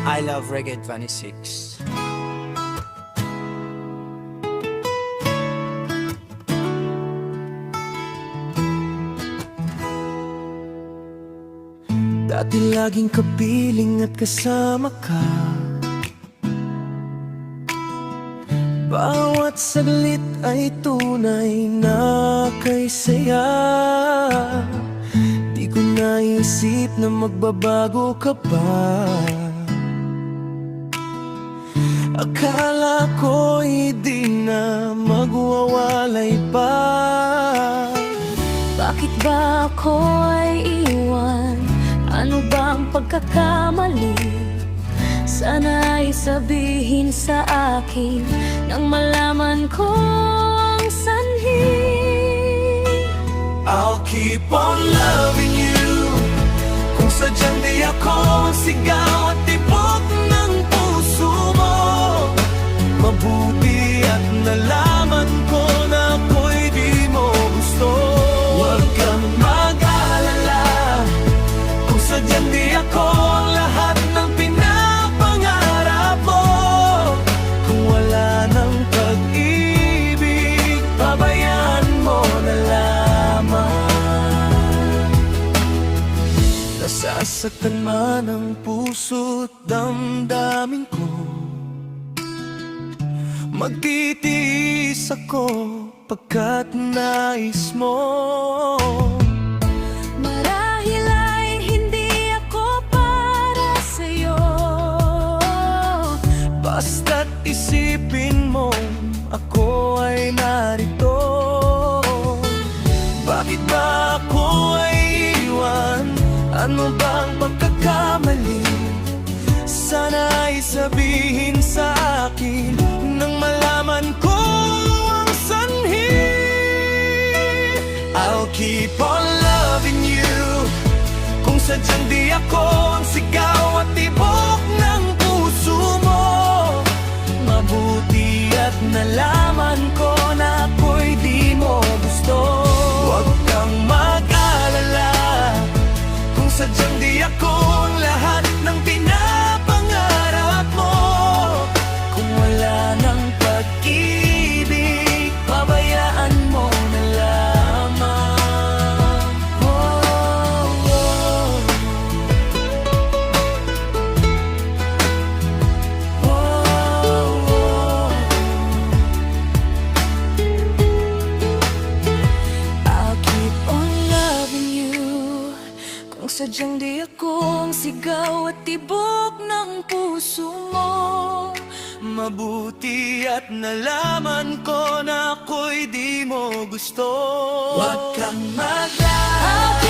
I love Reggae 26. Dati laging kapiling at kasama ka. Bawat saglit ay tunay na kay saya. Di ko naisip na magbabago ka pa. Akala ko'y di na magwawalay pa. Bakit ba ako ay iwan? Ano bang pagkakamali? Sana'y sabihin sa akin nang malaman ko ang sanhi. I'll keep on loving you. Kung sadyang di ako ang sigaw at tibok ng puso mo, mabuti at nalaman ko na ako'y di mo gusto. Huwag kang mag-alala, kung sadyang di ako ang lahat ng pinapangarap mo. Kung wala ng pag-ibig, pabayaan mo na lamang. Nasasaktan man ang puso't damdamin ko, magtitiis ako pagkat nais mo. Marahil ay hindi ako para sa'yo. Basta't isipin mo, ako ay narito. Bakit ba ako ay iwan? Ano bang pagkakamali? Sana'y sabihin sa akin nang malaman ko ang sanhi. I'll keep on loving you. Kung sadyang di ako ang sigaw at tibok ng puso mo, mabuti at nalaman ko na ako'y di mo gusto. Huwag kang mag-alala, kung sadyang di ako ang lahat ng pinapangarap mo. Kung wala ng pag-ibig, pabayaan mo na lamang. Oh, oh. Oh, oh. I'll keep on loving you. Kung sadyang di ako ang sigaw at tibok ng puso mo, Mabuti at nalaman ko na ako'y di mo gusto. Huwag kang mag-alala,